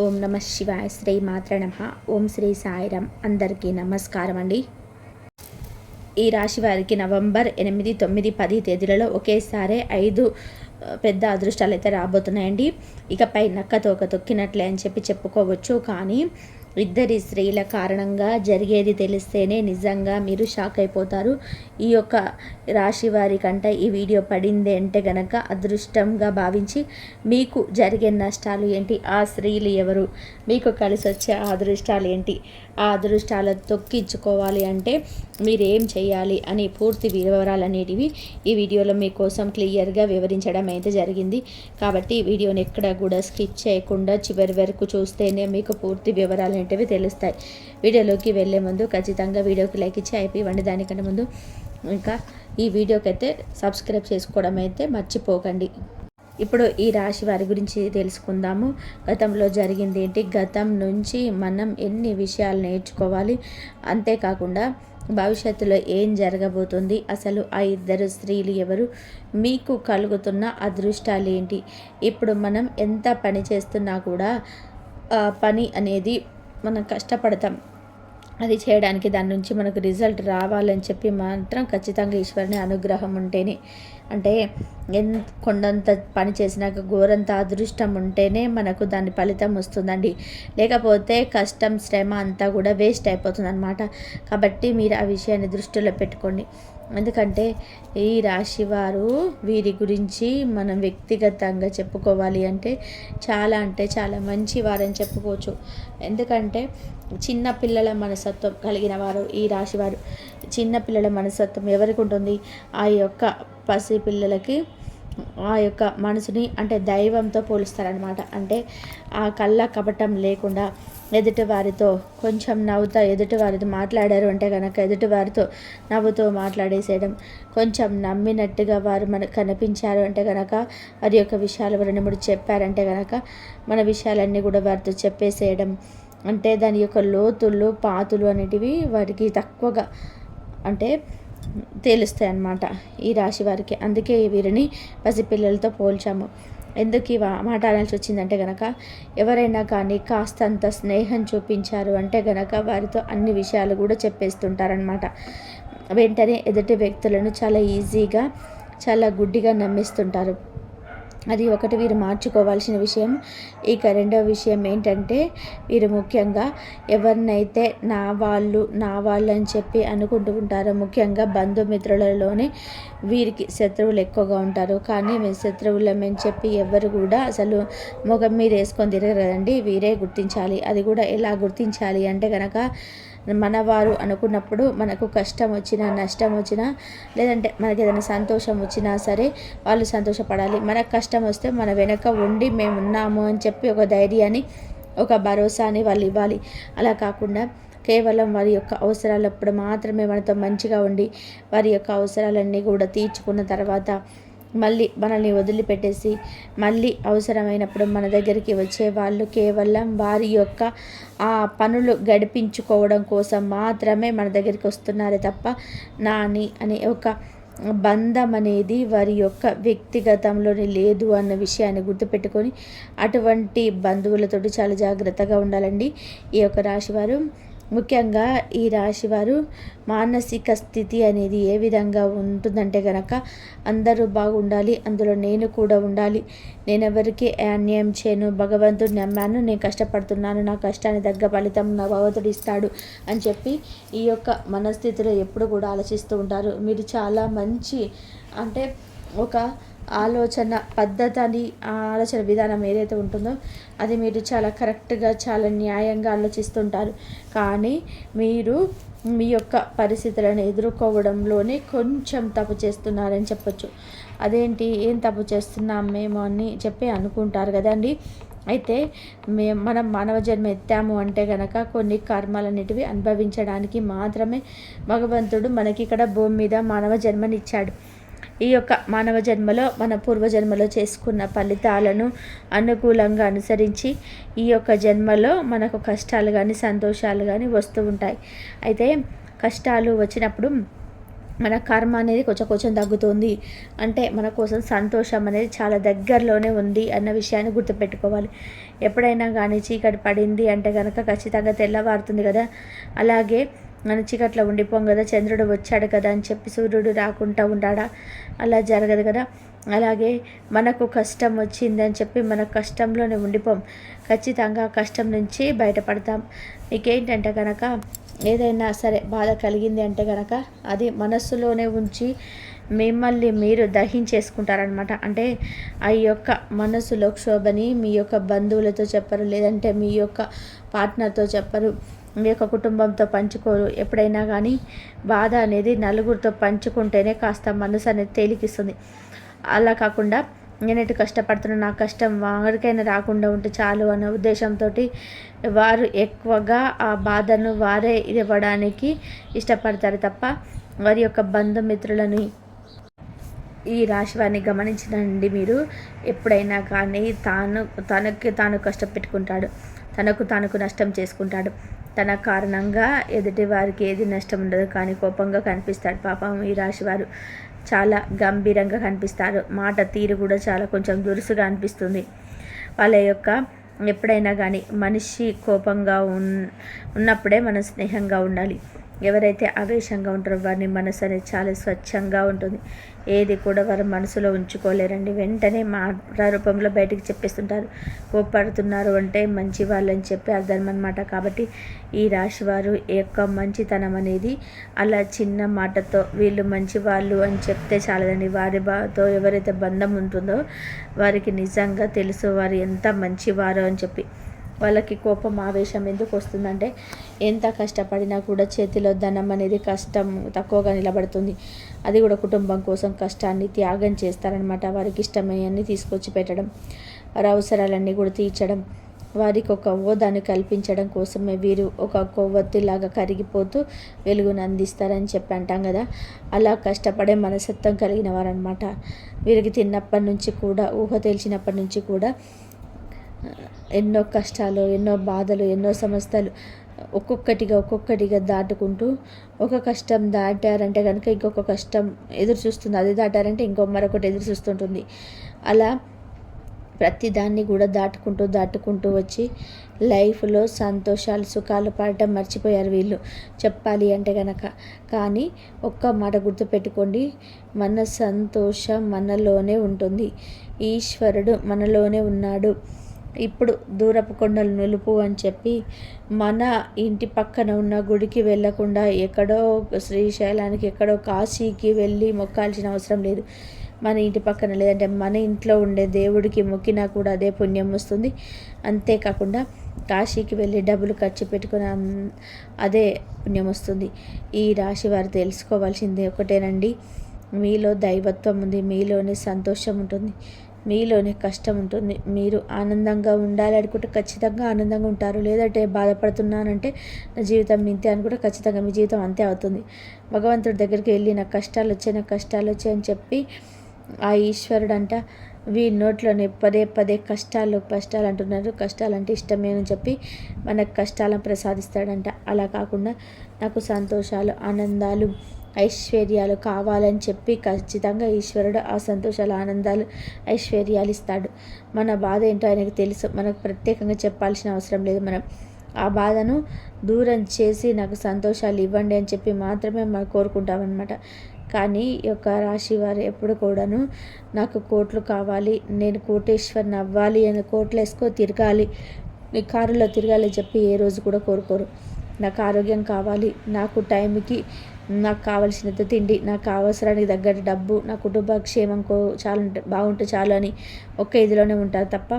ఓం నమ శివాయ. శ్రీ మాత్ర నమః. ఓం శ్రీ సాయిరామ్. అందరికీ నమస్కారం అండి. ఈ రాశి వారికి నవంబర్ 8, 9, 10 తేదీలలో ఒకేసారి 5 పెద్ద అదృష్టాలు అయితే రాబోతున్నాయండి. ఇకపై నక్క తోక తొక్కినట్లే అని చెప్పుకోవచ్చు. కానీ ఇద్దరి స్త్రీల కారణంగా జరిగేది తెలిస్తేనే నిజంగా మీరు షాక్ అయిపోతారు. ఈ యొక్క రాశి వారి కంట ఈ వీడియో పడింది అంటే గనక అదృష్టంగా భావించి మీకు జరిగే నష్టాలు ఏంటి, ఆ స్త్రీలు ఎవరు, మీకు కలిసి వచ్చే ఆ అదృష్టాలు ఏంటి, ఆ అదృష్టాలు తొక్కించుకోవాలి అంటే మీరు ఏం చేయాలి అని పూర్తి వివరాలు అనేటివి ఈ వీడియోలో మీకోసం క్లియర్గా వివరించడం అయితే జరిగింది. కాబట్టి ఈ వీడియోని ఎక్కడ కూడా స్కిప్ చేయకుండా చివరి వరకు చూస్తేనే మీకు పూర్తి వివరాలు అనేటివి తెలుస్తాయి. వీడియోలోకి వెళ్ళే ముందు ఖచ్చితంగా వీడియోకి లైక్ ఇచ్చి అయిపోయింది. దానికంటే ముందు ఇంకా ఈ వీడియోకి అయితే సబ్స్క్రైబ్ చేసుకోవడం అయితే మర్చిపోకండి. ఇప్పుడు ఈ రాశి వారి గురించి తెలుసుకుందాము. గతంలో జరిగింది ఏంటి, గతం నుంచి మనం ఎన్ని విషయాలు నేర్చుకోవాలి, అంతేకాకుండా భవిష్యత్తులో ఏం జరగబోతుంది, అసలు ఆ ఇద్దరు స్త్రీలు ఎవరు, మీకు కలుగుతున్న అదృష్టాలు ఏంటి. ఇప్పుడు మనం ఎంత పని చేస్తున్నా కూడా పని అనేది మనం కష్టపడతాం, అది చేయడానికి దాని నుంచి మనకు రిజల్ట్ రావాలని చెప్పి మాత్రం ఖచ్చితంగా ఈశ్వరుని అనుగ్రహం ఉంటేనే, అంటే కొండంత పని చేసినాక ఘోరంత అదృష్టం ఉంటేనే మనకు దాని ఫలితం వస్తుందండి. లేకపోతే కష్టం శ్రమ అంతా కూడా వేస్ట్ అయిపోతుంది అన్నమాట. కాబట్టి మీరు ఆ విషయాన్ని దృష్టిలో పెట్టుకోండి. ఎందుకంటే ఈ రాశి వారు వీరి గురించి మనం వ్యక్తిగతంగా చెప్పుకోవాలి అంటే చాలా మంచి వారని చెప్పుకోవచ్చు. ఎందుకంటే చిన్న పిల్లల మనస్తత్వం కలిగిన వారు ఈ రాశివారు. చిన్న పిల్లల మనస్తత్వం ఎవరికి ఉంటుంది, ఆ యొక్క పసి పిల్లలకి ఆ యొక్క మనసుని అంటే దైవంతో పోలుస్తారనమాట. అంటే ఆ కళ్ళ కపటం లేకుండా ఎదుటివారితో కొంచెం నవ్వుతా ఎదుటివారితో మాట్లాడారు అంటే కనుక ఎదుటివారితో నవ్వుతూ మాట్లాడేసేయడం, కొంచెం నమ్మినట్టుగా వారు మనకు కనిపించారు అంటే కనుక వారి యొక్క విషయాలు 2-3 చెప్పారంటే కనుక మన విషయాలన్నీ కూడా వారితో చెప్పేసేయడం. అంటే దాని యొక్క లోతులు పాతులు అనేటివి వారికి తక్కువగా అంటే తెలుస్తాయి అన్నమాట ఈ రాశి వారికి. అందుకే వీరిని పసిపిల్లలతో పోల్చాము. ఎందుకు ఈ మాట అనాల్సి వచ్చిందంటే కనుక ఎవరైనా కానీ కాస్తంత స్నేహం చూపించారు అంటే కనుక వారితో అన్ని విషయాలు కూడా చెప్పేస్తుంటారనమాట. వెంటనే ఎదుటి వ్యక్తులను చాలా ఈజీగా చాలా గుడ్డిగా నమ్మిస్తుంటారు. అది ఒకటి వీరు మార్చుకోవాల్సిన విషయం. ఇక రెండవ విషయం ఏంటంటే వీరు ముఖ్యంగా ఎవరినైతే నా వాళ్ళు అని చెప్పి అనుకుంటూ ఉంటారో, ముఖ్యంగా బంధుమిత్రులలోనే వీరికి శత్రువులు ఎక్కువగా ఉంటారు. కానీ మేము శత్రువులమని చెప్పి ఎవరు కూడా అసలు ముఖం మీద వేసుకొని తిరగరు కదండి. వీరే గుర్తించాలి. అది కూడా ఎలా గుర్తించాలి అంటే కనుక మనవారు అనుకున్నప్పుడు మనకు కష్టం వచ్చినా నష్టం వచ్చినా లేదంటే మనకి ఏదైనా సంతోషం వచ్చినా సరే వాళ్ళు సంతోషపడాలి. మనకు కష్టం వస్తే మన వెనక ఉండి మేము ఉన్నాము అని చెప్పి ఒక ధైర్యాన్ని ఒక భరోసాని వాళ్ళు ఇవ్వాలి. అలా కాకుండా కేవలం వారి యొక్క అవసరాలప్పుడు మాత్రమే మనతో మంచిగా ఉండి వారి యొక్క అవసరాలన్నీ కూడా తీర్చుకున్న తర్వాత మళ్ళీ మనల్ని వదిలిపెట్టేసి మళ్ళీ అవసరమైనప్పుడు మన దగ్గరికి వచ్చే వాళ్ళు కేవలం వారి యొక్క ఆ పనులు గడిపించుకోవడం కోసం మాత్రమే మన దగ్గరికి వస్తున్నారే తప్ప నాని అనే ఒక బంధం అనేది వారి యొక్క వ్యక్తిగతంలోనే లేదు అన్న విషయాన్ని గుర్తుపెట్టుకొని అటువంటి బంధువులతోటి చాలా జాగ్రత్తగా ఉండాలండి ఈ యొక్క రాశివారు. ముఖ్యంగా ఈ రాశివారు మానసిక స్థితి అనేది ఏ విధంగా ఉంటుందంటే కనుక అందరూ బాగుండాలి, అందులో నేను కూడా ఉండాలి, నేను ఎవరికి అన్యాయం చేయను, భగవంతుడు నమ్మాను, నేను కష్టపడుతున్నాను, నా కష్టాన్ని తగ్గ ఫలితం నా భగవంతుడు ఇస్తాడు అని చెప్పి ఈ యొక్క మనస్థితిలో ఎప్పుడు కూడా ఆలోచిస్తూ ఉంటారు. మీరు చాలా మంచి అంటే ఒక ఆలోచన పద్ధతి ఆలోచన విధానం ఏదైతే ఉంటుందో అది మీరు చాలా కరెక్ట్గా చాలా న్యాయంగా ఆలోచిస్తుంటారు. కానీ మీరు మీ యొక్క పరిస్థితులను ఎదుర్కోవడంలోనే కొంచెం తప్పు చేస్తున్నారని చెప్పొచ్చు. అదేంటి, ఏం తప్పు చేస్తున్నాం మేము అని చెప్పి అనుకుంటారు కదండి. అయితే మనం మానవ జన్మ ఎత్తాము అంటే కనుక కొన్ని కర్మలన్నిటివి అనుభవించడానికి మాత్రమే భగవంతుడు మనకి ఇక్కడ భూమి మీద మానవ జన్మనిచ్చాడు. ఈ యొక్క మానవ జన్మలో మన పూర్వజన్మలో చేసుకున్న ఫలితాలను అనుకూలంగా అనుసరించి ఈ యొక్క జన్మలో మనకు కష్టాలు కానీ సంతోషాలు కానీ వస్తూ ఉంటాయి. అయితే కష్టాలు వచ్చినప్పుడు మన కర్మ అనేది కొంచెం కొంచెం తగ్గుతుంది, అంటే మన కోసం సంతోషం అనేది చాలా దగ్గరలోనే ఉంది అన్న విషయాన్ని గుర్తుపెట్టుకోవాలి. ఎప్పుడైనా కానీ చీకటి పడింది అంటే కనుక ఖచ్చితంగా తెల్లవారుతుంది కదా. అలాగే మన చీకట్లో ఉండిపోం కదా, చంద్రుడు వచ్చాడు కదా అని చెప్పి సూర్యుడు రాకుండా ఉంటాడా? అలా జరగదు కదా. అలాగే మనకు కష్టం వచ్చిందని చెప్పి మన కష్టంలోనే ఉండిపోం, ఖచ్చితంగా కష్టం నుంచి బయటపడతాం. మీకేంటంటే కనుక ఏదైనా సరే బాధ కలిగింది అంటే కనుక అది మనస్సులోనే ఉంచి మిమ్మల్ని మీరు దహించేసుకుంటారనమాట. అంటే ఆ యొక్క మనసులో క్షోభని మీ యొక్క బంధువులతో చెప్పరు, లేదంటే మీ యొక్క పార్ట్నర్తో చెప్పరు, మీ యొక్క కుటుంబంతో పంచుకోరు. ఎప్పుడైనా కానీ బాధ అనేది నలుగురితో పంచుకుంటేనే కాస్త మనసు అనేది తేలికిస్తుంది. అలా కాకుండా నేనైతే కష్టపడుతున్నా, నా కష్టం వారికైనా రాకుండా ఉంటే చాలు అనే ఉద్దేశంతో వారు ఎక్కువగా ఆ బాధను వారే ఇవ్వడానికి ఇష్టపడతారు తప్ప వారి యొక్క బంధుమిత్రులని. ఈ రాశి వారిని గమనించండి మీరు. ఎప్పుడైనా కానీ తనకు కష్టపెట్టుకుంటాడు, తనకు నష్టం చేసుకుంటాడు. తన కారణంగా ఎదుటి వారికి ఏది నష్టం ఉండదు, కానీ కోపంగా కనిపిస్తాడు. పాపం ఈ రాశివారు చాలా గంభీరంగా కనిపిస్తారు. మాట తీరు కూడా చాలా కొంచెం దురుసుగా అనిపిస్తుంది. వాళ్ళ యొక్క ఎప్పుడైనా కానీ మనిషి కోపంగా ఉన్నప్పుడే మనం స్నేహంగా ఉండాలి. ఎవరైతే ఆవేశంగా ఉంటారో వారిని మనసు అనేది చాలా స్వచ్ఛంగా ఉంటుంది. ఏది కూడా వారు మనసులో ఉంచుకోలేరండి, వెంటనే మాట రూపంలో బయటికి చెప్పేస్తుంటారు. కోప్పడుతున్నారు అంటే మంచి వాళ్ళని చెప్పి అర్థం అనమాట. కాబట్టి ఈ రాశి వారు యొక్క మంచితనం అనేది అలా చిన్న మాటతో వీళ్ళు మంచి వాళ్ళు అని చెప్తే చాలదండి. వారితో ఎవరైతే బంధం ఉంటుందో వారికి నిజంగా తెలుసు వారు ఎంత మంచివారో అని చెప్పి. వాళ్ళకి కోపం ఆవేశం ఎందుకు వస్తుందంటే ఎంత కష్టపడినా కూడా చేతిలో ధనం అనేది కష్టం తక్కువగా నిలబడుతుంది. అది కూడా కుటుంబం కోసం కష్టాన్ని త్యాగం చేస్తారనమాట. వారికి ఇష్టమయ్యన్ని తీసుకొచ్చి పెట్టడం, వారి అవసరాలన్నీ కూడా తీర్చడం, వారికి ఒక హోదాను కల్పించడం కోసమే వీరు ఒక కొవ్వొత్తిలాగా కరిగిపోతూ వెలుగును అందిస్తారని చెప్పి అంటాం కదా. అలా కష్టపడే మనస్తత్వం కలిగిన వారనమాట. వీరికి తిన్నప్పటి నుంచి కూడా, ఊహ తెలిసినప్పటి నుంచి కూడా ఎన్నో కష్టాలు, ఎన్నో బాధలు, ఎన్నో సమస్యలు ఒక్కొక్కటిగా దాటుకుంటూ ఒక కష్టం దాటారంటే కనుక ఇంకొక కష్టం ఎదురు చూస్తుంది, అది దాటారంటే మరొకటి ఎదురు చూస్తుంటుంది. అలా ప్రతిదాన్ని కూడా దాటుకుంటూ వచ్చి లైఫ్లో సంతోషాలు సుఖాలు పడటం మర్చిపోయారు వీళ్ళు చెప్పాలి అంటే కనుక. కానీ ఒక్క మాట గుర్తుపెట్టుకోండి, మన సంతోషం మనలోనే ఉంటుంది, ఈశ్వరుడు మనలోనే ఉన్నాడు. ఇప్పుడు దూరపు కొండలు నులుపు అని చెప్పి మన ఇంటి పక్కన ఉన్న గుడికి వెళ్ళకుండా ఎక్కడో శ్రీశైలానికి, ఎక్కడో కాశీకి వెళ్ళి మొక్కాల్సిన అవసరం లేదు. మన ఇంటి పక్కన లేదంటే మన ఇంట్లో ఉండే దేవుడికి మొక్కినా కూడా అదే పుణ్యం వస్తుంది. అంతేకాకుండా కాశీకి వెళ్ళి డబ్బులు ఖర్చు పెట్టుకుని అదే పుణ్యం వస్తుంది. ఈ రాశి వారు తెలుసుకోవాల్సింది ఒకటేనండి, మీలో దైవత్వం ఉంది, మీలోనే సంతోషం ఉంటుంది, మీలోనే కష్టం ఉంటుంది. మీరు ఆనందంగా ఉండాలి అనుకుంటే ఖచ్చితంగా ఆనందంగా ఉంటారు. లేదంటే బాధపడుతున్నానంటే నా జీవితం ఇంతే అనుకుంటే ఖచ్చితంగా మీ జీవితం అంతే అవుతుంది. భగవంతుడి దగ్గరికి వెళ్ళి నాకు కష్టాలు వచ్చాయి అని చెప్పి ఆ ఈశ్వరుడు అంట వీరి నోట్లోనే పదే కష్టాలు అంటున్నారు. కష్టాలంటే ఇష్టమే అని చెప్పి మనకు కష్టాలను ప్రసాదిస్తాడంట. అలా కాకుండా నాకు సంతోషాలు, ఆనందాలు, ఐశ్వర్యాలు కావాలని చెప్పి ఖచ్చితంగా ఈశ్వరుడు ఆ సంతోషాలు, ఆనందాలు, ఐశ్వర్యాలు ఇస్తాడు. మన బాధ ఏంటో ఆయనకు తెలుసు, మనకు ప్రత్యేకంగా చెప్పాల్సిన అవసరం లేదు. మనం ఆ బాధను దూరం చేసి నాకు సంతోషాలు ఇవ్వండి అని చెప్పి మాత్రమే మనం కోరుకుంటామన్నమాట. కానీ ఈ యొక్క రాశి వారు ఎప్పుడు కూడాను నాకు కోట్లు కావాలి, నేను కోటేశ్వరిని అవ్వాలి అని కోట్లు వేసుకో తిరగాలి, నీ కారులో తిరగాలి చెప్పి ఏ రోజు కూడా కోరుకోరు. నాకు ఆరోగ్యం కావాలి, నాకు టైంకి నాకు కావలసినంత తిండి, నాకు అవసరానికి తగ్గట్టు డబ్బు, నా కుటుంబ క్షేమం చాలు బాగుంటే చాలు అని ఒక్క ఇదిలోనే ఉంటారు తప్ప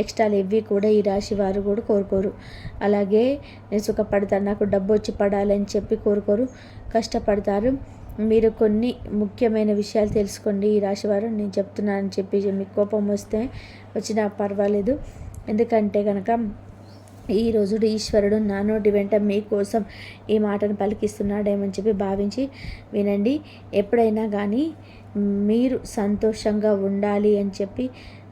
ఎక్స్ట్రాలు ఇవి కూడా ఈ రాశి వారు కూడా కోరుకోరు. అలాగే నేను సుఖపడతాను, నాకు డబ్బు వచ్చి పడాలి అని చెప్పి కోరుకోరు, కష్టపడతారు. మీరు కొన్ని ముఖ్యమైన విషయాలు తెలుసుకోండి ఈ రాశివారు. నేను చెప్తున్నానని చెప్పి మీకు కోపం వచ్చినా పర్వాలేదు. ఎందుకంటే కనుక ఈరోజు ఈశ్వరుడు నా నోటి వెంట మీకోసం ఈ మాటను పలికిస్తున్నాడేమని చెప్పి భావించి వినండి. ఎప్పుడైనా కానీ మీరు సంతోషంగా ఉండాలి అని చెప్పి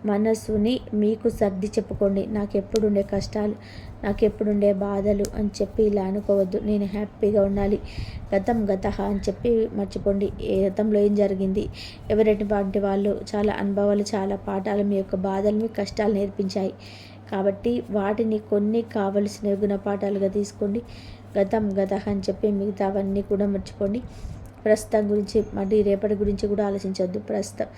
మనసుని మీకు సర్ది చెప్పుకోండి. నాకెప్పుడుండే కష్టాలు, నాకెప్పుడుండే బాధలు అని చెప్పి ఇలా అనుకోవద్దు. నేను హ్యాపీగా ఉండాలి. గతం గతః అని చెప్పి మర్చిపోండి. గతంలో ఏం జరిగింది, ఎవరెటువంటి వాళ్ళు, చాలా అనుభవాలు, చాలా పాఠాలు మీ యొక్క బాధలు, మీ కష్టాలు నేర్పించాయి. కాబట్టి వాటిని కొన్ని కావలసిన గుణపాఠాలుగా తీసుకోండి. గతం గతః అని చెప్పి మిగతావన్నీ కూడా మర్చిపోండి. ప్రస్తుతం గురించి మళ్ళీ రేపటి గురించి కూడా ఆలోచించవద్దు. ప్రస్తుతం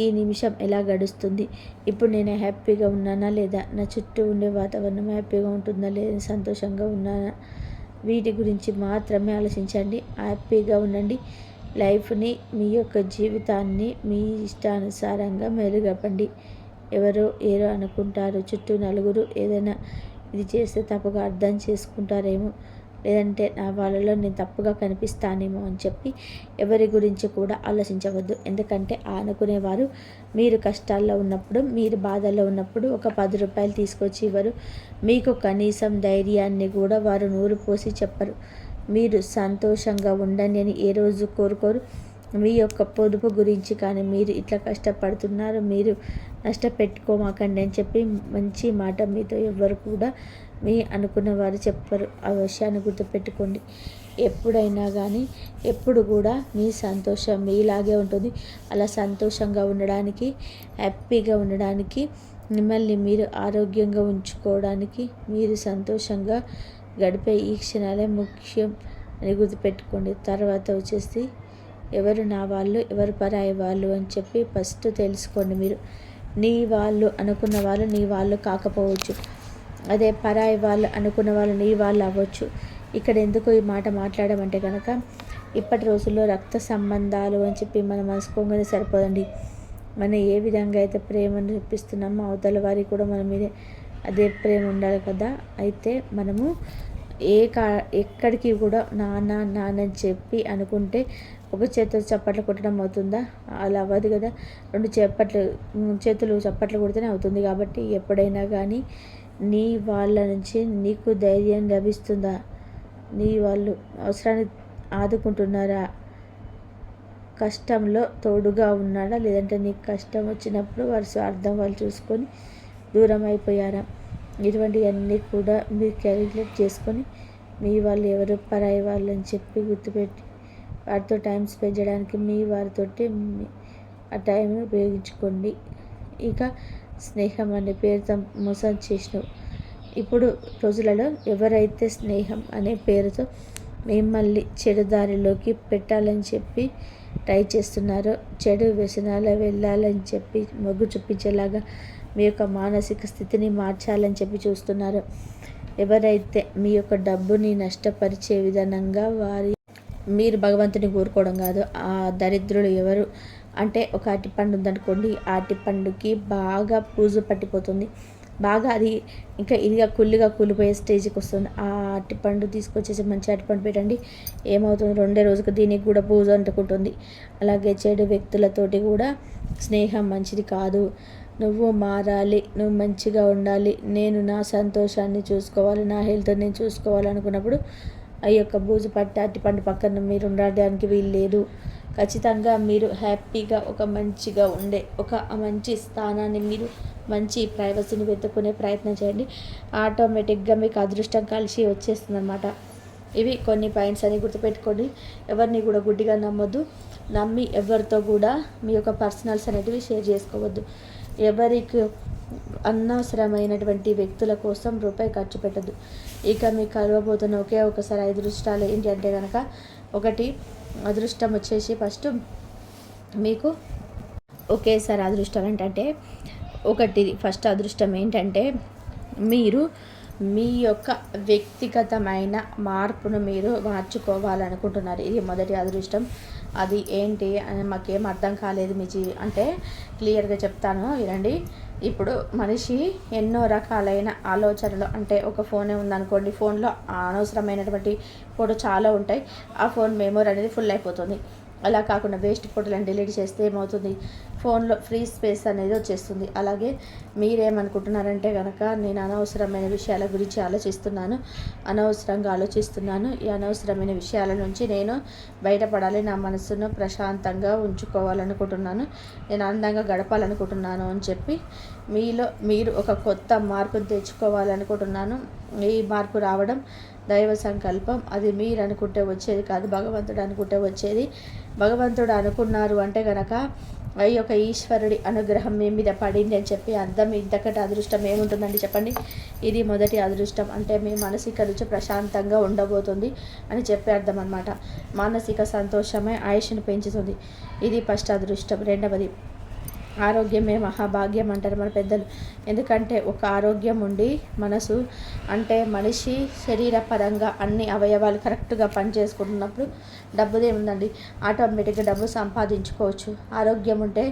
ఈ నిమిషం ఎలా గడుస్తుంది, ఇప్పుడు నేను హ్యాపీగా ఉన్నానా లేదా, నా చుట్టూ ఉండే వాతావరణం హ్యాపీగా ఉంటుందా లేదా, సంతోషంగా ఉన్నానా, వీటి గురించి మాత్రమే ఆలోచించండి. హ్యాపీగా ఉండండి. లైఫ్ని, మీ యొక్క జీవితాన్ని మీ ఇష్టానుసారంగా మెరుగపండి. ఎవరో ఏదో అనుకుంటారు, చుట్టూ నలుగురు ఏదైనా ఇది చేస్తే తప్పుగా అర్థం చేసుకుంటారేమో, లేదంటే నా వాళ్ళలో నేను తప్పుగా కనిపిస్తానేమో అని చెప్పి ఎవరి గురించి కూడా ఆలోచించవద్దు. ఎందుకంటే అనుకునేవారు మీరు కష్టాల్లో ఉన్నప్పుడు, మీరు బాధల్లో ఉన్నప్పుడు ఒక 10 రూపాయలు తీసుకొచ్చి ఇవ్వరు. మీకు కనీసం ధైర్యాన్ని కూడా వారు నూరు పోసి చెప్పరు. మీరు సంతోషంగా ఉండండి అని ఏ రోజు కోరుకోరు. మీ యొక్క పొదుపు గురించి కానీ, మీరు ఇట్లా కష్టపడుతున్నారు, మీరు నష్టపెట్టుకోమాకండి అని చెప్పి మంచి మాట మీతో ఎవ్వరు కూడా మీ అనుకున్న వారు చెప్పరు. ఆ విషయాన్ని గుర్తుపెట్టుకోండి. ఎప్పుడైనా కానీ ఎప్పుడు కూడా మీ సంతోషం మీలాగే ఉంటుంది. అలా సంతోషంగా ఉండడానికి, హ్యాపీగా ఉండడానికి, మిమ్మల్ని మీరు ఆరోగ్యంగా ఉంచుకోవడానికి, మీరు సంతోషంగా గడిపే ఈ క్షణాలే ముఖ్యం అని గుర్తుపెట్టుకోండి. తర్వాత వచ్చేసి ఎవరు నా వాళ్ళు, ఎవరు పరాయి వాళ్ళు అని చెప్పి ఫస్ట్ తెలుసుకోండి. మీరు నీ వాళ్ళు అనుకున్న వాళ్ళు నీ వాళ్ళు కాకపోవచ్చు. అదే పరాయి వాళ్ళు అనుకున్న వాళ్ళు నీ వాళ్ళు అవ్వచ్చు. ఇక్కడ ఎందుకు ఈ మాట మాట్లాడమంటే కనుక, ఇప్పటి రోజుల్లో రక్త సంబంధాలు అని చెప్పి మనం మనసుకోగానే సరిపోదండి. మనం ఏ విధంగా అయితే ప్రేమను చూపిస్తున్నామో అవతల వారికి కూడా మన మీద అదే ప్రేమ ఉండాలి కదా. అయితే మనము ఎక్కడికి కూడా నాన్న నాన్న అని చెప్పి అనుకుంటే ఒక చేతులు చప్పట్లు కొట్టడం అవుతుందా? అలా అవ్వదు కదా. 2 చేతులు చప్పట్లు కొడితేనే అవుతుంది. కాబట్టి ఎప్పుడైనా కానీ నీ వాళ్ళ నుంచి నీకు ధైర్యం లభిస్తుందా? నీ వాళ్ళు అవసరాన్ని ఆదుకుంటున్నారా? కష్టంలో తోడుగా ఉన్నాడా? లేదంటే నీకు కష్టం వచ్చినప్పుడు వారి స్వార్థం వాళ్ళు చూసుకొని దూరం అయిపోయారా? ఇటువంటివన్నీ కూడా మీరు క్యాలిక్యులేట్ చేసుకొని మీ వాళ్ళు ఎవరు పరాయి వాళ్ళు అని చెప్పి గుర్తుపెట్టి వారితో టైం స్పెండ్ చేయడానికి మీ వారితోటి ఆ టైంని ఉపయోగించుకోండి. ఇక స్నేహం అనే పేరుతో మోసం చేసినావు. ఇప్పుడు రోజులలో ఎవరైతే స్నేహం అనే పేరుతో మిమ్మల్ని చెడు దారిలోకి పెట్టాలని చెప్పి ట్రై చేస్తున్నారో, చెడు వ్యసనాలు వెళ్ళాలని చెప్పి మొగ్గు చూపించేలాగా మీ యొక్క మానసిక స్థితిని మార్చాలని చెప్పి చూస్తున్నారు, ఎవరైతే మీ యొక్క డబ్బుని నష్టపరిచే విధానంగా మీరు భగవంతుని కోరుకోవడం కాదు. ఆ దరిద్రులు ఎవరు అంటే, ఒక అరటిపండు ఉందనుకోండి, ఆ అరటిపండుకి బాగా పూజ పట్టిపోతుంది, బాగా అది ఇంకా ఇదిగా కూలిపోయే స్టేజ్కి వస్తుంది. ఆ అరటిపండు తీసుకొచ్చేసి మంచి అరటిపండు పెట్టండి, ఏమవుతుంది, 2 రోజులకు దీనికి కూడా పూజ అంటుకుంటుంది. అలాగే చెడు వ్యక్తులతోటి కూడా స్నేహం మంచిది కాదు. నువ్వు మారాలి, నువ్వు మంచిగా ఉండాలి, నేను నా సంతోషాన్ని చూసుకోవాలి, నా హెల్త్ నేను చూసుకోవాలనుకున్నప్పుడు ఆ యొక్క బూజు పట్టి అరటిపండు పక్కన మీరు ఉండడానికి వీలు లేదు. ఖచ్చితంగా మీరు హ్యాపీగా ఒక మంచిగా ఉండే ఒక మంచి స్థానాన్ని, మీరు మంచి ప్రైవసీని వెతుక్కునే ప్రయత్నం చేయండి. ఆటోమేటిక్గా మీకు అదృష్టం కలిసి వచ్చేస్తుంది అన్నమాట. ఇవి కొన్ని పాయింట్స్ అని గుర్తుపెట్టుకోండి. ఎవరిని కూడా గుడ్డిగా నమ్మొద్దు. నమ్మి ఎవరితో కూడా మీ యొక్క పర్సనల్స్ అనేటివి షేర్ చేసుకోవద్దు. ఎవరికి అనవసరమైనటువంటి వ్యక్తుల కోసం రూపాయి ఖర్చు పెట్టద్దు. ఇక మీకు కలవబోతున్న ఒకే ఒకసారి అదృష్టాలు ఏంటి అంటే కనుక, ఒకటి అదృష్టం వచ్చేసి ఫస్ట్ మీకు ఒకేసారి అదృష్టం ఏంటంటే, ఫస్ట్ అదృష్టం ఏంటంటే, మీరు మీ యొక్క వ్యక్తిగతమైన మార్పును మీరు మార్చుకోవాలనుకుంటున్నారు. ఇది మొదటి అదృష్టం. అది ఏంటి అని మాకేం అర్థం కాలేదు అంటే క్లియర్గా చెప్తాను వినండి. ఇప్పుడు మనిషి ఎన్నో రకాలైన ఆలోచనలు, అంటే ఒక ఫోనే ఉందనుకోండి, ఫోన్లో అనవసరమైనటువంటి ఫోటో చాలా ఉంటాయి. ఆ ఫోన్ మెమొరీ అనేది ఫుల్ అయిపోతుంది. అలా కాకుండా వేస్ట్ ఫోటోలను డిలీట్ చేస్తే ఏమవుతుంది, ఫోన్లో ఫ్రీ స్పేస్ అనేది వచ్చేస్తుంది. అలాగే మీరేమనుకుంటున్నారంటే కనుక నేను అనవసరమైన విషయాల గురించి అనవసరంగా ఆలోచిస్తున్నాను. ఈ అనవసరమైన విషయాల నుంచి నేను బయటపడాలి, నా మనసును ప్రశాంతంగా ఉంచుకోవాలనుకుంటున్నాను, నేను అందంగా గడపాలనుకుంటున్నాను అని చెప్పి మీరు ఒక కొత్త మార్పును తెచ్చుకోవాలనుకుంటున్నాను. ఈ మార్పు రావడం దైవ సంకల్పం. అది మీరు అనుకుంటే వచ్చేది కాదు, భగవంతుడు అనుకుంటే వచ్చేది. భగవంతుడు అనుకున్నారు అంటే కనుక ఈ యొక్క ఈశ్వరుడి అనుగ్రహం మీ మీద పడింది అని చెప్పి అర్థం. ఇంతకటి అదృష్టం ఏముంటుందండి చెప్పండి. ఇది మొదటి అదృష్టం. అంటే మీ మానసిక రుచి ప్రశాంతంగా ఉండబోతుంది అని చెప్పే అర్థం అన్నమాట. మానసిక సంతోషమే ఆయుష్ను పెంచుతుంది. ఇది ఫస్ట్ అదృష్టం. రెండవది ఆరోగ్యమే మహాభాగ్యం అంటారు మన పెద్దలు. ఎందుకంటే ఒక ఆరోగ్యం ఉండి మనసు అంటే మనిషి శరీరపరంగా అన్ని అవయవాలు కరెక్ట్గా పనిచేసుకుంటున్నప్పుడు డబ్బుదేముందండి, ఆటోమేటిక్గా డబ్బు సంపాదించుకోవచ్చు. ఆరోగ్యం ఉంటే,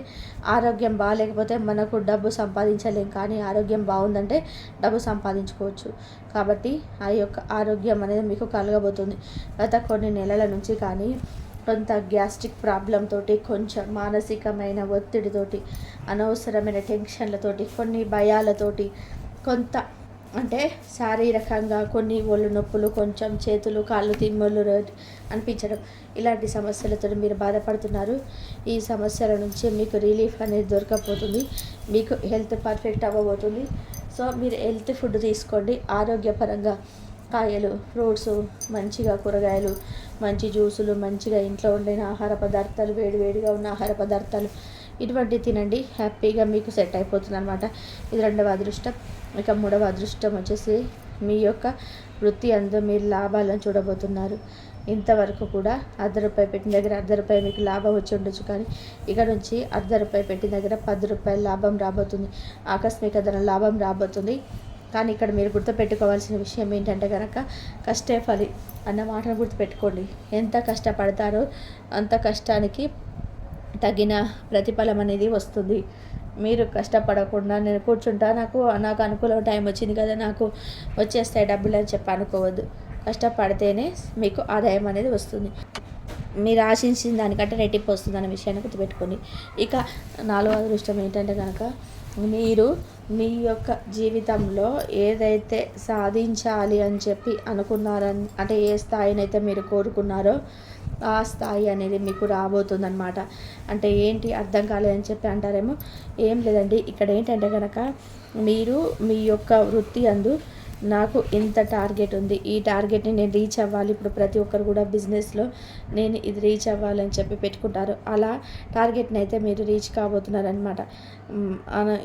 ఆరోగ్యం బాగాలేకపోతే మనకు డబ్బు సంపాదించలేం, కానీ ఆరోగ్యం బాగుందంటే డబ్బు సంపాదించుకోవచ్చు. కాబట్టి ఆ యొక్క ఆరోగ్యం అనేది మీకు కలగబోతుంది. గత కొన్ని నెలల నుంచి కానీ కొంత గ్యాస్ట్రిక్ ప్రాబ్లం తోటి, కొంచెం మానసికమైన ఒత్తిడితోటి, అనవసరమైన టెన్షన్లతోటి, కొన్ని భయాలతోటి, కొంత అంటే శారీరకంగా కొన్ని ఒళ్ళు నొప్పులు, కొంచెం చేతులు కాళ్ళు తిమ్ముళ్ళు అనిపించడం, ఇలాంటి సమస్యలతో మీరు బాధపడుతున్నారు. ఈ సమస్యల నుంచి మీకు రిలీఫ్ అనేది దొరకకపోతుంది. మీకు హెల్త్ పర్ఫెక్ట్ అవ్వబోతుంది. సో మీరు హెల్త్ ఫుడ్ తీసుకోండి. ఆరోగ్యపరంగా కాయలు, ఫ్రూట్స్, మంచిగా కూరగాయలు, మంచి జ్యూసులు, మంచిగా ఇంట్లో ఉండిన ఆహార పదార్థాలు, వేడివేడిగా ఉన్న ఆహార పదార్థాలు ఇటువంటి తినండి. హ్యాపీగా మీకు సెట్ అయిపోతుంది అనమాట. ఇది రెండవ అదృష్టం. ఇక మూడవ అదృష్టం వచ్చేసి మీ యొక్క వృత్తి అందు మీరు లాభాలను చూడబోతున్నారు. ఇంతవరకు కూడా ₹1 పెట్టిన దగ్గర ₹1 మీకు లాభం వచ్చి ఉండొచ్చు, కానీ ఇక నుంచి ₹1 పెట్టిన దగ్గర ₹10 లాభం రాబోతుంది. ఆకస్మిక ధన లాభం రాబోతుంది. కానీ ఇక్కడ మీరు గుర్తుపెట్టుకోవాల్సిన విషయం ఏంటంటే కనుక కష్టే ఫలి అన్న మాటను గుర్తుపెట్టుకోండి. ఎంత కష్టపడతారో అంత కష్టానికి తగిన ప్రతిఫలం అనేది వస్తుంది. మీరు కష్టపడకుండా నేను కూర్చుంటా, నాకు అనుకూల టైం వచ్చింది కదా, నాకు వచ్చేస్తాయి డబ్బులు అని చెప్పి అనుకోవద్దు. కష్టపడితేనే మీకు ఆదాయం అనేది వస్తుంది. మీరు ఆశించిన దానికంటే రెట్టింపు వస్తుంది అనే విషయాన్ని గుర్తుపెట్టుకోండి. ఇక 4వ అదృష్టం ఏంటంటే కనుక మీరు మీ యొక్క జీవితంలో ఏదైతే సాధించాలి అని చెప్పి అనుకున్నారని, అంటే ఏ స్థాయినైతే మీరు కోరుకున్నారో ఆ స్థాయి అనేది మీకు రాబోతుందన్నమాట. అంటే ఏంటి అర్థం కాలేదని చెప్పి అంటారేమో. ఏం లేదండి, ఇక్కడ ఏంటంటే కనుక మీరు మీ యొక్క వృత్తి అందు నాకు ఇంత టార్గెట్ ఉంది, ఈ టార్గెట్ని నేను రీచ్ అవ్వాలి. ఇప్పుడు ప్రతి ఒక్కరు కూడా బిజినెస్లో నేను ఇది రీచ్ అవ్వాలని చెప్పి పెట్టుకుంటారు. అలా టార్గెట్ని అయితే మీరు రీచ్ కాబోతున్నారనమాట.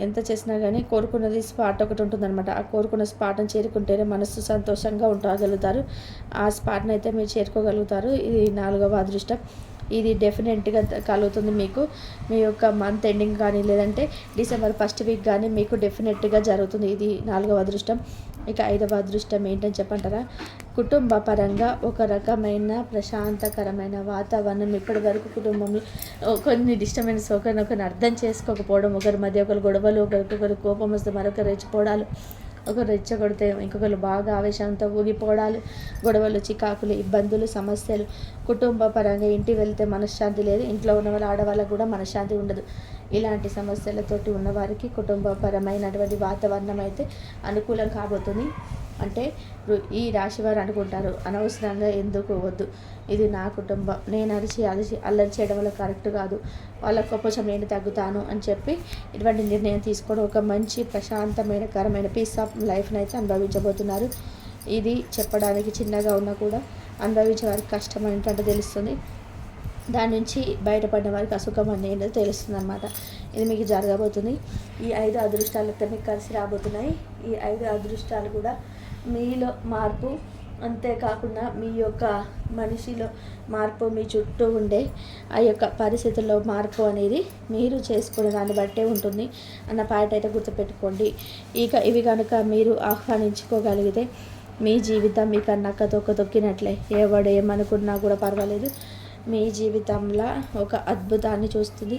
ఎంత చేసినా కానీ కోరుకున్నది స్పాట్ ఒకటి ఉంటుందన్నమాట. ఆ కోరుకున్న స్పాట్ని చేరుకుంటేనే మనసు సంతోషంగా ఉండగలుగుతారు. ఆ స్పాట్ని అయితే మీరు చేరుకోగలుగుతారు. ఇది 4వ అదృష్టం. ఇది డెఫినెట్గా కలుగుతుంది మీకు. మీ యొక్క మంత్ ఎండింగ్ కానీ లేదంటే డిసెంబర్ 1st వీక్ కానీ మీకు డెఫినెట్గా జరుగుతుంది. ఇది 4వ అదృష్టం. ఇక 5వ అదృష్టం ఏంటని చెప్పంటారా? కుటుంబ పరంగా ఒక రకమైన ప్రశాంతకరమైన వాతావరణం. ఇప్పటి వరకు కుటుంబంలో కొన్ని డిస్టర్బెన్స్, ఒకరినొకరిని అర్థం చేసుకోకపోవడం, ఒకరి మధ్య ఒకరు గొడవలు, ఒకరికొకరు కోపం వస్తే మరొకరు రెచ్చిపోవడాలు, ఒకరు రెచ్చగొడితే ఇంకొకరు బాగా ఆవేశంతో ఊగిపోవడాలు, గొడవలు, చికాకులు, ఇబ్బందులు, సమస్యలు. కుటుంబ పరంగా ఇంటికి వెళ్తే మనశ్శాంతి లేదు, ఇంట్లో ఉన్న వాళ్ళ ఆడవాళ్ళకు కూడా మనశ్శాంతి ఉండదు. ఇలాంటి సమస్యలతోటి ఉన్నవారికి కుటుంబపరమైనటువంటి వాతావరణం అయితే అనుకూలం కాబోతుంది. అంటే ఈ రాశి వారు అనుకుంటారు, అనవసరంగా ఎందుకు వద్దు, ఇది నా కుటుంబం, నేను అల్లరి చేయడం వల్ల కరెక్ట్ కాదు, వాళ్ళ కోసం నేను తగ్గుతాను అని చెప్పి ఇటువంటి నిర్ణయం తీసుకోవడం ఒక మంచి ప్రశాంతమైన పీస్ ఆఫ్ లైఫ్ని అయితే అనుభవించబోతున్నారు. ఇది చెప్పడానికి చిన్నగా ఉన్నా కూడా అనుభవించే వారికి కష్టం ఏంటంటే తెలుస్తుంది. దాని నుంచి బయటపడిన వారికి అసుఖం అనేది తెలుస్తుంది అన్నమాట. ఇది మీకు జరగబోతుంది. ఈ 5 అదృష్టాలతో మీకు కలిసి రాబోతున్నాయి. ఈ 5 అదృష్టాలు కూడా మీలో మార్పు, అంతేకాకుండా మీ యొక్క మనిషిలో మార్పు, మీ చుట్టూ ఉండే ఆ యొక్క పరిస్థితుల్లో మార్పు అనేది మీరు చేసుకునే దాన్ని బట్టే ఉంటుంది అన్న పాయింట్ అయితే గుర్తుపెట్టుకోండి. ఇవి కనుక మీరు ఆహ్వానించుకోగలిగితే మీ జీవితం మీకు అన్నక్క తొక్కినట్లే. ఎవడు ఏమనుకున్నా కూడా పర్వాలేదు, మీ జీవితంలో ఒక అద్భుతాన్ని చూస్తుంది.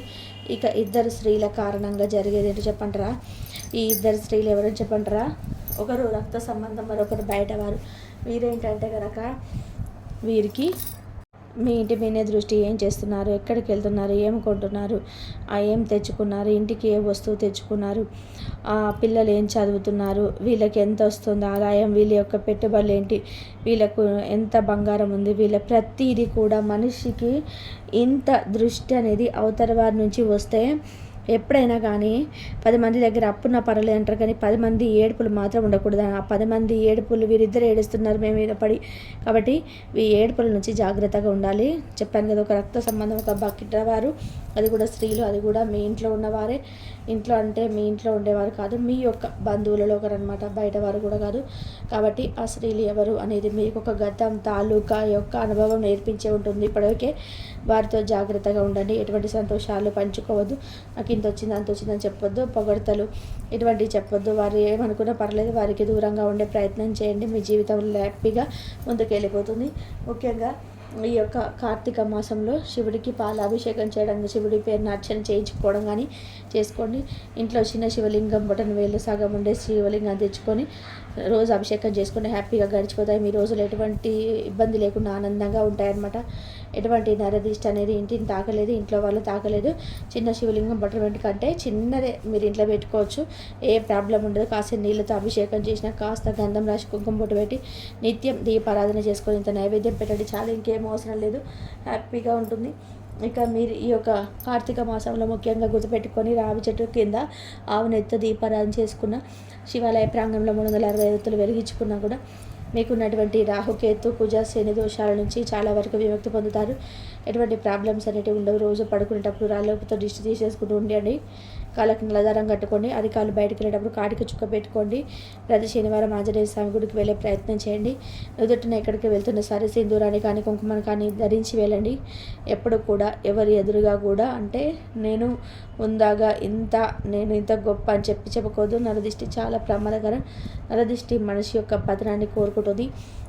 ఇక 2 స్త్రీల కారణంగా జరిగేది ఏంటో చెప్పంటారా? ఈ 2 స్త్రీలు ఎవరని చెప్పంటారా? ఒకరు రక్త సంబంధం, మరొకరు బయటవారు. వీరేంటంటే కనుక వీరికి మీ ఇంటి మీదే దృష్టి. ఏం చేస్తున్నారు, ఎక్కడికి వెళ్తున్నారు, ఏం కొంటున్నారు, ఏం తెచ్చుకున్నారు, ఇంటికి ఏ వస్తువు తెచ్చుకున్నారు, పిల్లలు ఏం చదువుతున్నారు, వీళ్ళకి ఎంత వస్తుంది ఆదాయం, వీళ్ళ యొక్క పెట్టుబడులు ఏంటి, వీళ్ళకు ఎంత బంగారం ఉంది, వీళ్ళ ప్రతిదీ కూడా మనిషికి ఇంత దృష్టి అనేది అవతల వారి నుంచి వస్తే ఎప్పుడైనా కానీ 10 మంది దగ్గర అప్పున్నా పర్వాలేదు అంటారు, కానీ 10 మంది ఏడుపులు మాత్రం ఉండకూడదు. ఆ 10 మంది ఏడుపులు వీరిద్దరు ఏడుస్తున్నారు మేము మీద పడి, కాబట్టి ఈ ఏడుపుల నుంచి జాగ్రత్తగా ఉండాలి. చెప్పాను కదా, ఒక రక్త సంబంధం, ఒక బకెట్ వారు, అది కూడా స్త్రీలు, అది కూడా మీ ఇంట్లో ఉన్నవారే. ఇంట్లో అంటే మీ ఇంట్లో ఉండేవారు కాదు, మీ యొక్క బంధువులలో ఒకరు అనమాట, బయట వారు కూడా కాదు. కాబట్టి ఆ స్త్రీలు ఎవరు అనేది మీకు ఒక గతం తాలూకా యొక్క అనుభవం నేర్పించే ఉంటుంది. ఇప్పటికే వారితో జాగ్రత్తగా ఉండండి. ఎటువంటి సంతోషాలు పంచుకోవద్దు. నాకు ఇంత వచ్చింది అంత వచ్చిందని చెప్పొద్దు. పొగడతలు ఇటువంటివి చెప్పొద్దు. వారు ఏమనుకున్నా పర్లేదు, వారికి దూరంగా ఉండే ప్రయత్నం చేయండి. మీ జీవితంలో హ్యాపీగా ముందుకు వెళ్ళిపోతుంది. ముఖ్యంగా ఈ యొక్క కార్తీక మాసంలో శివుడికి పాలాభిషేకం చేయడం, శివుడి పేరుని అర్చన చేయించుకోవడం కానీ చేసుకోండి. ఇంట్లో చిన్న శివలింగం బొటన వేలు సగం ఉండే శివలింగం తెచ్చుకొని రోజు అభిషేకం చేసుకొని హ్యాపీగా గడిచిపోతాయి. మీ రోజులు ఎటువంటి ఇబ్బంది లేకుండా ఆనందంగా ఉంటాయన్నమాట. ఎటువంటి నరదిష్టి అనేది ఇంటిని తాకలేదు, ఇంట్లో వాళ్ళు తాకలేదు. చిన్న శివలింగం బొటన వెంట కంటే చిన్నదే మీరు ఇంట్లో పెట్టుకోవచ్చు, ఏ ప్రాబ్లం ఉండదు. కాస్త నీళ్ళతో అభిషేకం చేసిన, కాస్త గంధం రాసి కుంకుమ బొట్టు పెట్టి నిత్యం దీపారాధన చేసుకొని ఇంత నైవేద్యం పెట్టండి, చాలా ఇంకేం అవసరం లేదు, హ్యాపీగా ఉంటుంది. ఇక మీరు ఈ యొక్క కార్తీక మాసంలో ముఖ్యంగా గుర్తుపెట్టుకొని రావి చెట్టు కింద ఆవు నెత్తో దీపారాధన చేసుకున్న, శివాలయ ప్రాంగణంలో 360 ఒత్తులు వెలిగించుకున్నా కూడా మీకున్నటువంటి రాహుకేతు కుజ శని దోషాల నుంచి చాలా వరకు విముక్తి పొందుతారు. ఎటువంటి ప్రాబ్లమ్స్ అనేవి ఉండవు. రోజు పడుకునేటప్పుడు రాళ్ళతో దిష్టి తీసేసుకుంటూ ఉండండి. కాళ్ళకి నల్లదారం కట్టుకోండి. అరికాలు బయటకు వెళ్ళేటప్పుడు కాటికి చుక్క పెట్టుకోండి. ప్రతి శనివారం ఆంజనేయ స్వామి గుడికి వెళ్ళే ప్రయత్నం చేయండి. నుదుటిన ఎక్కడికి వెళ్తున్న సరే సింధూరాన్ని కానీ కుంకుమని కానీ ధరించి వెళ్ళండి. ఎప్పుడు కూడా ఎవరి ఎదురుగా కూడా అంటే నేను ఉందాగా నేను ఇంత గొప్ప అని చెప్పుకోవద్దు. నరదిష్టి చాలా ప్రమాదకరం. నరదిష్టి మనిషి యొక్క పతనాన్ని కోరుకుంటుంది.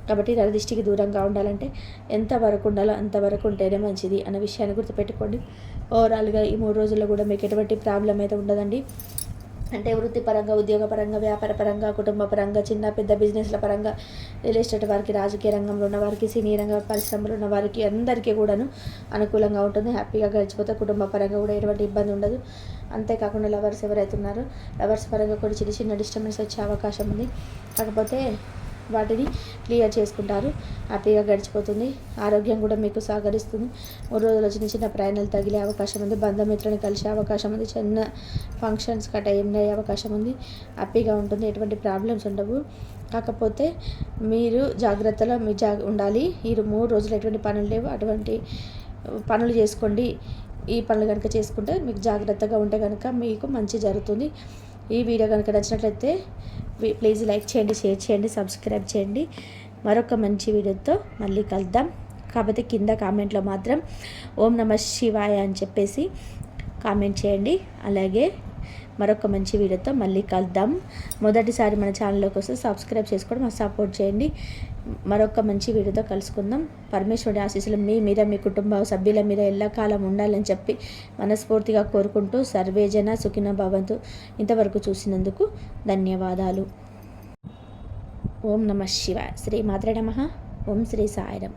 కాబట్టి నరదిష్టికి దూరంగా ఉండాలంటే ఎంతవరకు ఉండాలో అంతవరకు ఉంటేనే మంచిది అన్న విషయాన్ని గుర్తుపెట్టుకోండి. ఓవరాల్గా ఈ 3 రోజుల్లో కూడా మీకు ఎటువంటి ప్రాబ్లం అయితే ఉండదండి. అంటే వృత్తిపరంగా, ఉద్యోగపరంగా, వ్యాపార పరంగా, కుటుంబ పరంగా, చిన్న పెద్ద బిజినెస్ల పరంగా, రియల్ ఎస్టేట్ వారికి, రాజకీయ రంగంలో ఉన్న వారికి, సినీ రంగ పరిశ్రమలో ఉన్న వారికి అందరికీ కూడాను అనుకూలంగా ఉంటుంది. హ్యాపీగా గడిచిపోతే కుటుంబ పరంగా కూడా ఎటువంటి ఇబ్బంది ఉండదు. అంతేకాకుండా లవర్స్ ఎవరైతే ఉన్నారో లవర్స్ పరంగా కూడా చిన్న చిన్న డిస్టర్బెన్స్ వచ్చే అవకాశం ఉంది. కాకపోతే వాటిని క్లియర్ చేసుకుంటారు. హ్యాపీగా గడిచిపోతుంది. ఆరోగ్యం కూడా మీకు సహకరిస్తుంది. 3 రోజులు చిన్న చిన్న ప్రయాణాలు తగిలే అవకాశం ఉంది. బంధుమిత్రులను కలిసే అవకాశం ఉంది. చిన్న ఫంక్షన్స్ అటెండ్ అయ్యే అవకాశం ఉంది. హ్యాపీగా ఉంటుంది. ఎటువంటి ప్రాబ్లమ్స్ ఉండవు. కాకపోతే మీరు జాగ్రత్తలో ఉండాలి. ఈ 3 రోజులు ఎటువంటి పనులు లేవు. అటువంటి పనులు చేసుకోండి. ఈ పనులు కనుక చేసుకుంటే మీకు జాగ్రత్తగా ఉంటే కనుక మీకు మంచి జరుగుతుంది. ఈ వీడియో కనుక నచ్చినట్లయితే ప్లీజ్ లైక్ చేయండి, షేర్ చేయండి, సబ్స్క్రైబ్ చేయండి. మరొక మంచి వీడియోతో మళ్ళీ కలుద్దాం. కాకపోతే కింద కామెంట్లో మాత్రం ఓం నమః శివాయ అని చెప్పేసి కామెంట్ చేయండి. అలాగే మరొక మంచి వీడియోతో మళ్ళీ కలుద్దాం. మొదటిసారి మన ఛానల్లోకి వస్తే సబ్స్క్రైబ్ చేసుకోవడం మాకు సపోర్ట్ చేయండి. మరొక మంచి వీడియోతో కలుసుకుందాం. పరమేశ్వరుడి ఆశీస్సులు మీ మీద, మీ కుటుంబ సభ్యుల మీద ఎల్లకాలం ఉండాలని చెప్పి మనస్ఫూర్తిగా కోరుకుంటూ సర్వేజన సుఖినో భవంతు. ఇంతవరకు చూసినందుకు ధన్యవాదాలు. ఓం నమః శివాయ. శ్రీ మాత్రే నమః. ఓం శ్రీ సాయిరాం.